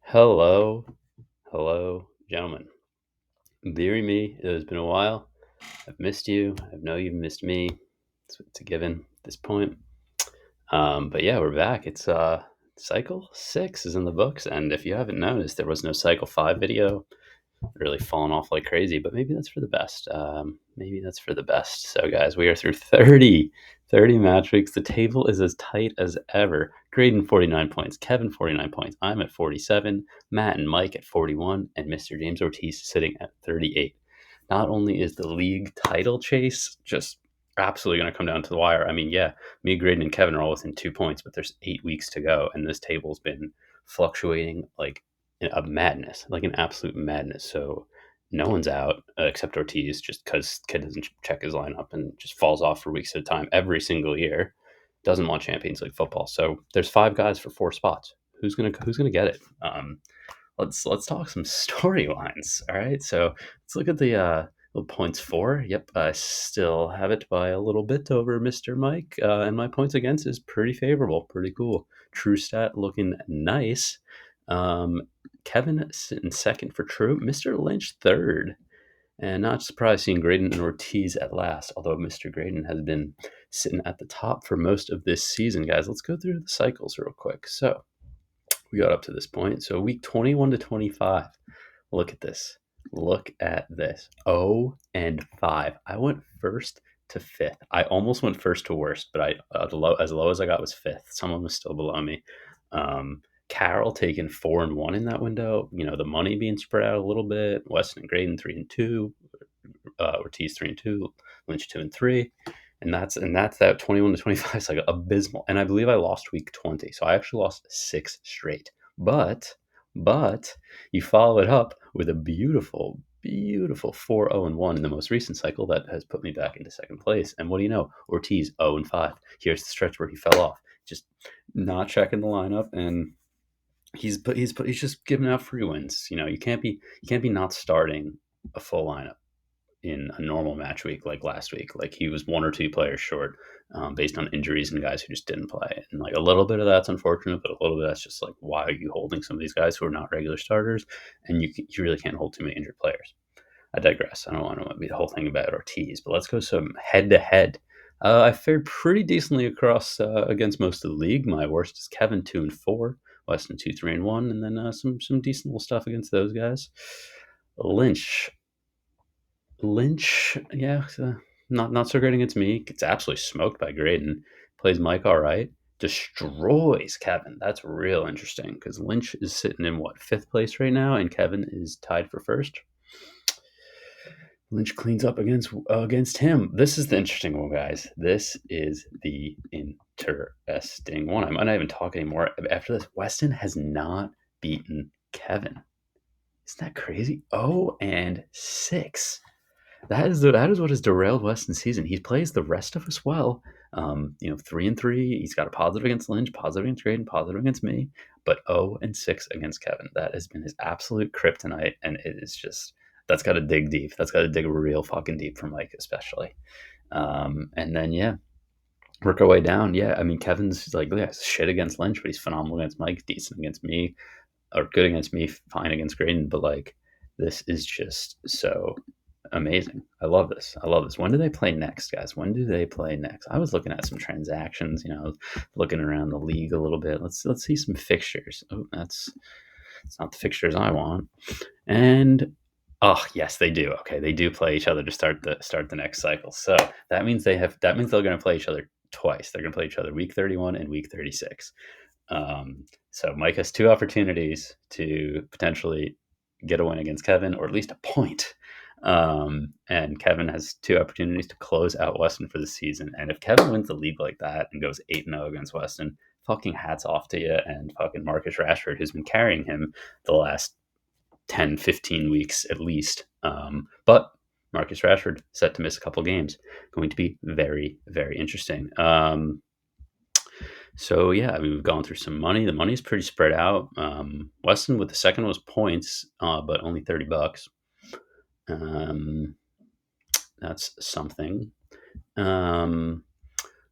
Hello, gentlemen. Deary me, it has been a while. I've missed you. I know you've missed me. It's a given at this point. But yeah, we're back. It's cycle 6 is in the books, and if you haven't noticed, there was no cycle 5 video. Really fallen off like crazy, but maybe that's for the best. Maybe that's for the best. So, guys, we are through 30 match weeks. The table is as tight as ever. Graydon 49 points, Kevin 49 points. I'm at 47, Matt and Mike at 41, and Mr. James Ortiz sitting at 38. Not only is the league title chase just absolutely going to come down to the wire. I mean, yeah, me, Graydon, and Kevin are all within 2 points, but there's 8 weeks to go, and this table's been fluctuating like a madness, like an absolute madness. So no one's out except Ortiz, just because kid doesn't check his lineup and just falls off for weeks at a time every single year. Doesn't want Champions League football. So there's 5 guys for 4 spots. Who's gonna get it? Let's talk some storylines. All right, so let's look at the points for. Yep, I still have it by a little bit over Mr. Mike, and my points against is pretty favorable, pretty cool. True stat looking nice. Um, Kevin sitting second for true. Mr. Lynch third. And not surprised seeing Graydon and Ortiz at last, although Mr. Graydon has been sitting at the top for most of this season, guys. Let's go through the cycles real quick. So we got up to this point. So week 21 to 25. Look at this. Look at this. 0 and 5. I went first to fifth. I almost went first to worst, but as low as I got was fifth. Someone was still below me. Carroll taking 4 and 1 in that window. You know, the money being spread out a little bit. Weston and Graydon 3 and 2. Ortiz 3 and 2. Lynch 2 and 3. And that's that 21 to 25 is like abysmal. And I believe I lost week 20. So I actually lost 6 straight. But you follow it up with a beautiful 4-0 and 1 in the most recent cycle that has put me back into second place. And what do you know? Ortiz 0 and 5. Here's the stretch where he fell off. Just not checking the lineup, and he's just giving out free wins. You know, you can't be not starting a full lineup in a normal match week like last week. Like, he was 1 or 2 players short, based on injuries and guys who just didn't play. And like a little bit of that's unfortunate, but a little bit that's just like, why are you holding some of these guys who are not regular starters? And you really can't hold too many injured players. I digress. I don't want to be the whole thing about Ortiz, but let's go some head to head. I fared pretty decently across against most of the league. My worst is Kevin 2 and 4, Weston 2 3 and 1, and then some decent little stuff against those guys. Lynch, yeah, not so great against me. Gets absolutely smoked by Graydon. Plays Mike all right. Destroys Kevin. That's real interesting because Lynch is sitting in what, 5th place right now, and Kevin is tied for first. Lynch cleans up against him. This is the interesting one, guys. This is the interesting one. I might not even talk anymore after this. Weston has not beaten Kevin. Isn't that crazy? 0-6. That is what has derailed Weston's season. He plays the rest of us well. 3 and 3. He's got a positive against Lynch, positive against Graydon, positive against me, but 0-6 against Kevin. That has been his absolute kryptonite, and it is just, that's got to dig deep. That's got to dig real fucking deep for Mike, especially. And then work our way down. Yeah, I mean, Kevin's like, yeah, shit against Lynch, but he's phenomenal against Mike, decent against me, or good against me, fine against Graydon. But like, this is just so amazing. I love this. When do they play next, guys? When do they play next? I was looking at some transactions, looking around the league a little bit. Let's see some fixtures. Oh, it's not the fixtures I want. And oh, yes, they do. Okay, they do play each other to start the next cycle. So that means they're going to play each other twice. They're going to play each other week 31 and week 36. So Mike has 2 opportunities to potentially get a win against Kevin, or at least a point. And Kevin has 2 opportunities to close out Weston for the season. And if Kevin wins the league like that and goes 8-0 against Weston, fucking hats off to you and fucking Marcus Rashford, who's been carrying him the last 10, 15 weeks at least. But Marcus Rashford set to miss a couple games. Going to be very, very interesting. So yeah, I mean, we've gone through some money. The money's pretty spread out. Weston with the second was points, but only $30. That's something. Can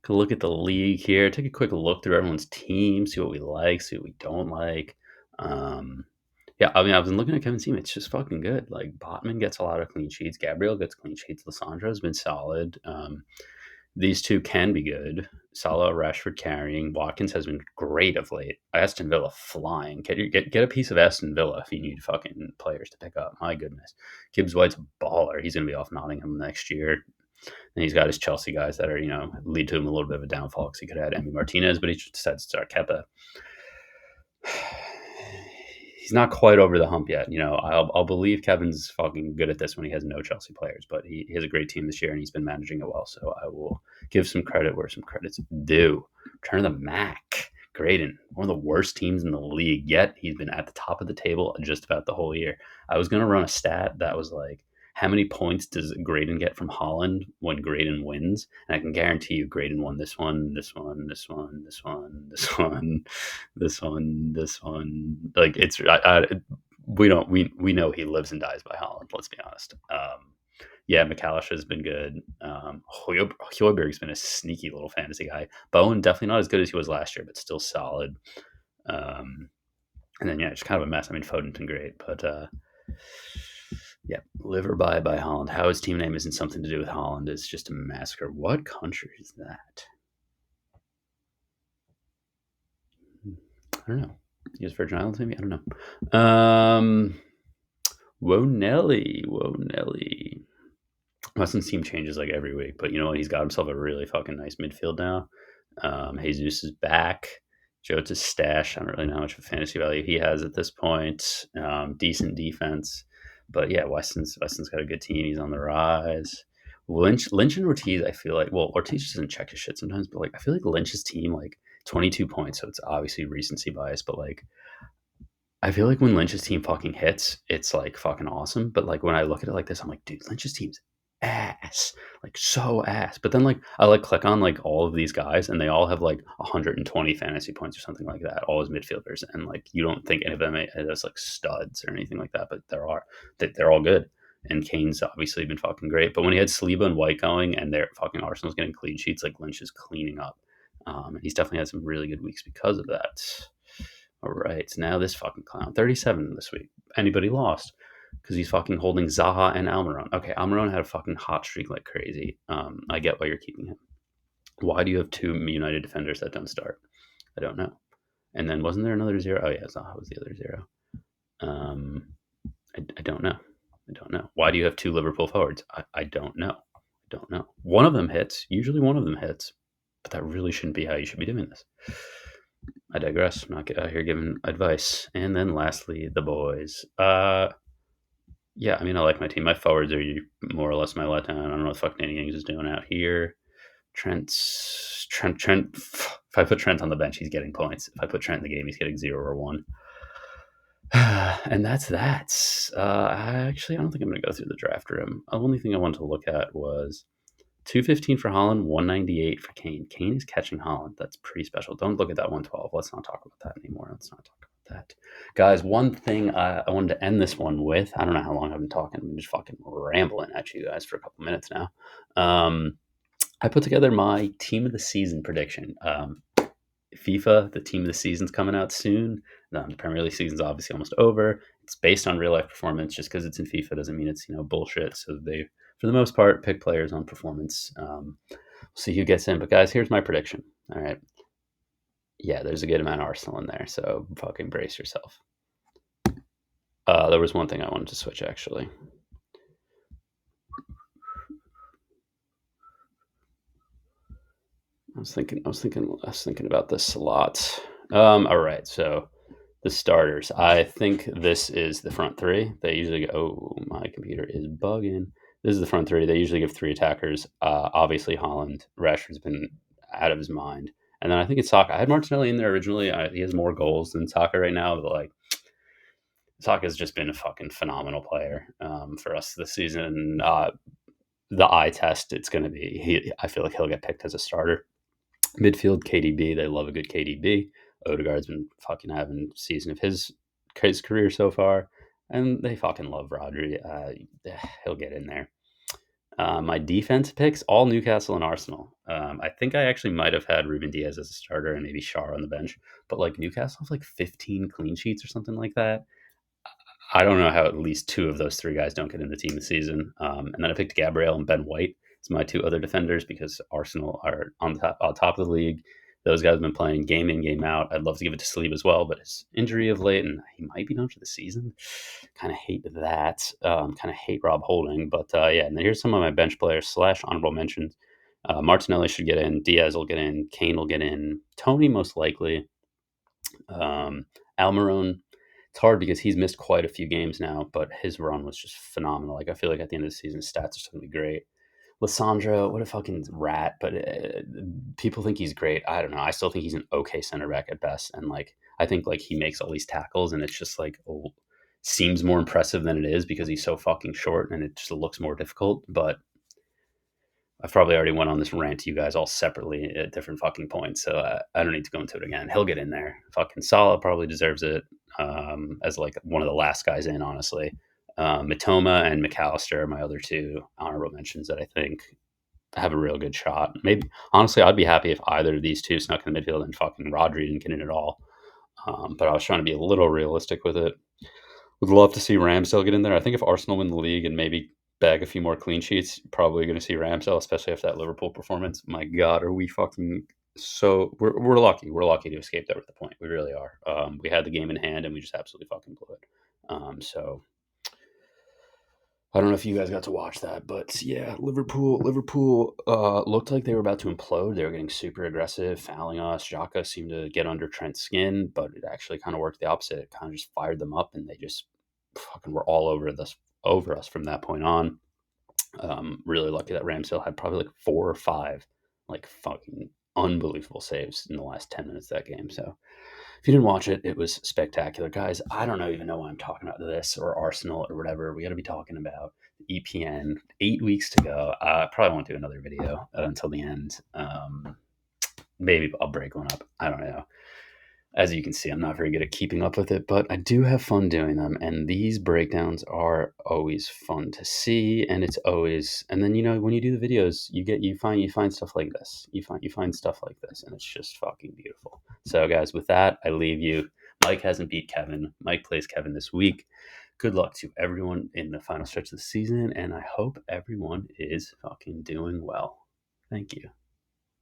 look at the league here. Take a quick look through everyone's team, see what we like, see what we don't like. Yeah, I mean, I've been looking at Kevin team. It's just fucking good. Like Botman gets a lot of clean sheets. Gabriel gets clean sheets. Lissandro's been solid. These two can be good. Salah, Rashford carrying. Watkins has been great of late. Aston Villa flying. Get a piece of Aston Villa if you need fucking players to pick up. My goodness. Gibbs White's a baller. He's going to be off Nottingham next year. And he's got his Chelsea guys that are, lead to him a little bit of a downfall because he could have had Emi Martinez, but he decided to start Kepa. He's not quite over the hump yet. I'll believe Kevin's fucking good at this when he has no Chelsea players, but he has a great team this year and he's been managing it well. So I will give some credit where some credit's due. Turn of the Mac. Graydon, one of the worst teams in the league, yet he's been at the top of the table just about the whole year. I was going to run a stat that was like, how many points does Graydon get from Holland when Graydon wins? And I can guarantee you Graydon won this one, this one, this one, this one, this one, this one, this one. Like it's we know he lives and dies by Holland. Let's be honest. Yeah, McAllister has been good. Højbjerg's been a sneaky little fantasy guy. Bowen definitely not as good as he was last year, but still solid. And then it's kind of a mess. I mean, Foden's been great, but yeah, live or die by Holland. How his team name isn't something to do with Holland is just a massacre. What country is that? I don't know. Use Virgin Islands, maybe? I don't know. Whoa Nelly. Weston's team changes like every week, but you know what? He's got himself a really fucking nice midfield now. Jesus is back. Jota's stash. I don't really know how much of a fantasy value he has at this point. Decent defense. But yeah, Weston's got a good team. He's on the rise. Lynch and Ortiz, I feel like, well, Ortiz doesn't check his shit sometimes, but like I feel like Lynch's team, like 22 points, so it's obviously recency bias, but like I feel like when Lynch's team fucking hits, it's like fucking awesome. But like when I look at it like this, I'm like, dude, Lynch's team's ass, like so ass. But then like I like click on like all of these guys, and they all have like 120 fantasy points or something like that, all as midfielders, and like you don't think any of them as like studs or anything like that, but they're all good. And Kane's obviously been fucking great. But when he had Saliba and White going, and their fucking Arsenal's getting clean sheets, like Lynch is cleaning up. And he's definitely had some really good weeks because of that. All right, now this fucking clown, 37 this week. Anybody lost? Because he's fucking holding Zaha and Almiron. Okay, Almiron had a fucking hot streak like crazy. I get why you're keeping him. Why do you have two United defenders that don't start? I don't know. And then wasn't there another zero? Oh yeah, Zaha was the other zero. I don't know. I don't know. Why do you have two Liverpool forwards? I don't know. I don't know. One of them hits. Usually one of them hits. But that really shouldn't be how you should be doing this. I digress. I'm not out here giving advice. And then lastly, the boys. Yeah, I mean, I like my team. My forwards are more or less my letdown. I don't know what the fuck Danny Ings is doing out here. Trent. If I put Trent on the bench, he's getting points. If I put Trent in the game, he's getting 0 or 1. And that's that. I don't think I'm going to go through the draft room. The only thing I wanted to look at was 215 for Holland, 198 for Kane. Kane is catching Holland. That's pretty special. Don't look at that 112. Let's not talk about that anymore. Let's not talk about that. Guys, one thing I wanted to end this one with. I don't know how long I've been talking. I've been just fucking rambling at you guys for a couple minutes now. I put together my team of the season prediction. FIFA, the team of the season's coming out soon. The Premier League season's obviously almost over. It's based on real life performance. Just because it's in FIFA doesn't mean it's bullshit. So they, for the most part, pick players on performance. We'll see who gets in. But guys, here's my prediction. All right. Yeah, there's a good amount of Arsenal in there, so fucking brace yourself. There was one thing I wanted to switch actually. I was thinking about this a lot. All right, so the starters. I think this is the front three. They usually go, oh, my computer is bugging. This is the front three. They usually give three attackers. Obviously, Holland. Rashford's been out of his mind. And then I think it's Saka. I had Martinelli in there originally. He has more goals than Saka right now, but like Saka's just been a fucking phenomenal player for us this season. The eye test, it's going to be. I feel like he'll get picked as a starter. Midfield, KDB. They love a good KDB. Odegaard's been fucking having a season of his career so far, and they fucking love Rodri. He'll get in there. My defense picks, all Newcastle and Arsenal. I think I actually might have had Ruben Diaz as a starter and maybe Shar on the bench, but like Newcastle have like 15 clean sheets or something like that. I don't know how at least two of those three guys don't get in the team this season. And then I picked Gabriel and Ben White as my two other defenders because Arsenal are on top of the league. Those guys have been playing game in, game out. I'd love to give it to Sleeve as well, but his injury of late, and he might be done for the season. Kind of hate that. Kind of hate Rob Holding. But yeah, and then here's some of my bench players / honorable mentions. Martinelli should get in. Diaz will get in. Kane will get in. Tony most likely. Almiron, it's hard because he's missed quite a few games now, but his run was just phenomenal. Like I feel like at the end of the season, stats are still gonna be great. Lissandro, what a fucking rat! But people think he's great. I don't know. I still think he's an okay center back at best, and like I think like he makes all these tackles, and it's just like seems more impressive than it is because he's so fucking short, and it just looks more difficult. But I've probably already went on this rant to you guys all separately at different fucking points, so I don't need to go into it again. He'll get in there. Fucking Salah probably deserves it as like one of the last guys in, honestly. Matoma and McAllister are my other two honorable mentions that I think have a real good shot. Maybe honestly, I'd be happy if either of these two snuck in the midfield and fucking Rodri didn't get in at all. But I was trying to be a little realistic with it. Would love to see Ramsdale get in there. I think if Arsenal win the league and maybe bag a few more clean sheets, probably going to see Ramsdale, especially after that Liverpool performance. My God, are we fucking so we're lucky. We're lucky to escape that with the point. We really are. We had the game in hand and we just absolutely fucking blew it. So I don't know if you guys got to watch that, but yeah, Liverpool looked like they were about to implode. They were getting super aggressive, fouling us. Xhaka seemed to get under Trent's skin, but it actually kind of worked the opposite. It kind of just fired them up, and they just fucking were all over us from that point on. Really lucky that Ramsdale had probably like 4 or 5 like fucking unbelievable saves in the last 10 minutes of that game. So if you didn't watch it, it was spectacular. Guys, I don't even know why I'm talking about this or Arsenal or whatever. We got to be talking about EPN. 8 weeks to go. I probably won't do another video until the end. Maybe I'll break one up. I don't know. As you can see, I'm not very good at keeping up with it, but I do have fun doing them. And these breakdowns are always fun to see. And it's always, and then, when you do the videos, you find stuff like this. You find stuff like this, and it's just fucking beautiful. So guys, with that, I leave you. Mike hasn't beat Kevin. Mike plays Kevin this week. Good luck to everyone in the final stretch of the season. And I hope everyone is fucking doing well. Thank you.